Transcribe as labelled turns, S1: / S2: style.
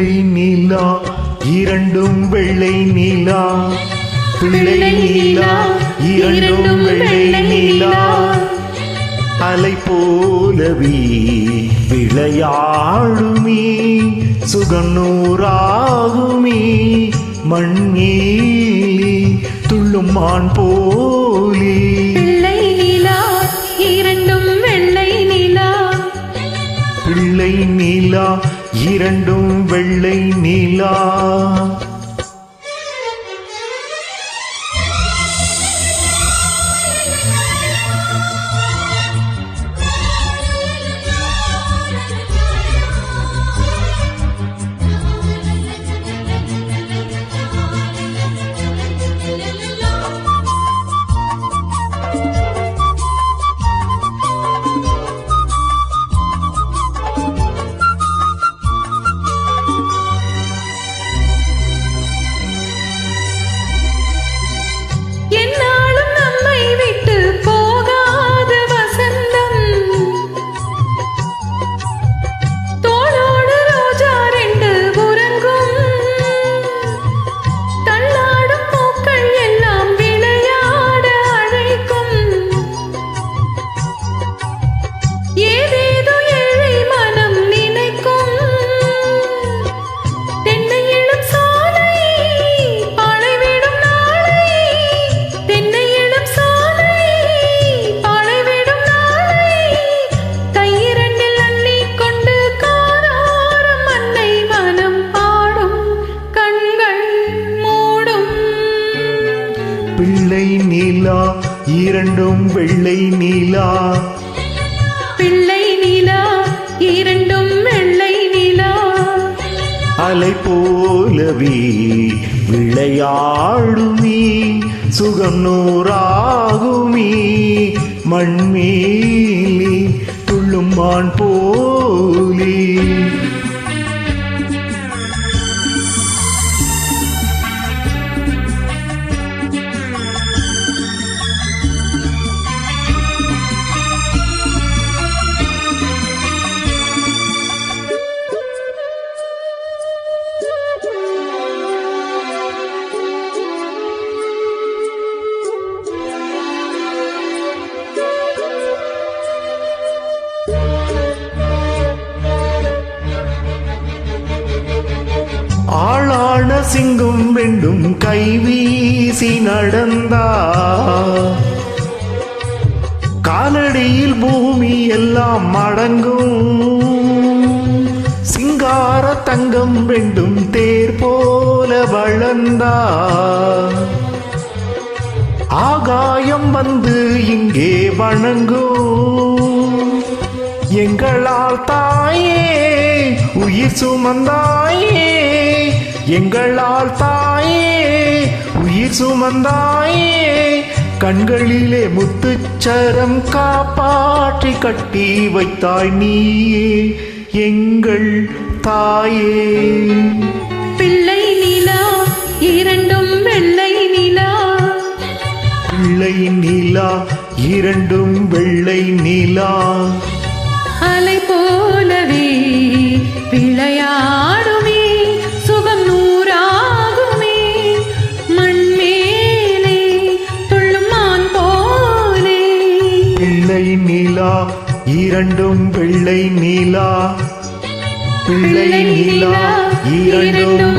S1: பிள்ளை நீலா இரண்டும் வெள்ளை நீலா, பிள்ளை நீலா இரண்டும் வெள்ளை நீலா, அலை போலவே விளையாடுமே சுகநூறாகுமே, மண்ணிலே துள்ளும் மான் போலே.
S2: பிள்ளை நீலா இரண்டும் வெள்ளை நீலா,
S1: பிள்ளை நீலா இரண்டும் வெள்ளை நீலா. பிள்ளை நீலா இரண்டும் வெள்ளை நீலா,
S2: பிள்ளை நீலா இரண்டும் வெள்ளை நீலா,
S1: அலை போலவே விளையாடுமே சுகம் நூறாகுமே, மண்மேலே துள்ளும் மான் போலே. ஆளான சிங்கம் ரெண்டும் கைவீசி நடந்தா, காலடியில் பூமி எல்லாம் மடங்கும், சிங்கார தங்கம் ரெண்டும் தேர் போல வளர்ந்தா, ஆகாயம் வந்து இங்கே வணங்கும், எங்களால் தாயே உயிர் சுமந்தாயே, எங்களால் தாயே உயிர் சுமந்தாயே, கண்களிலே முத்துச்சரம் காப்பாற்றி கட்டி வைத்தாய் நீயே எங்கள் தாயே.
S2: பிள்ளை நீலா இரண்டும் வெள்ளை நீலா,
S1: பிள்ளை நீலா இரண்டும் வெள்ளை நீலா,
S2: அலை போலவே விளையாடுமே சுகம் நூறாகுமே, மண்மேலே துள்ளும் மான் போலே.
S1: பிள்ளை நீலா இரண்டும் வெள்ளை நீலா, பிள்ளை நீலா இரண்டும்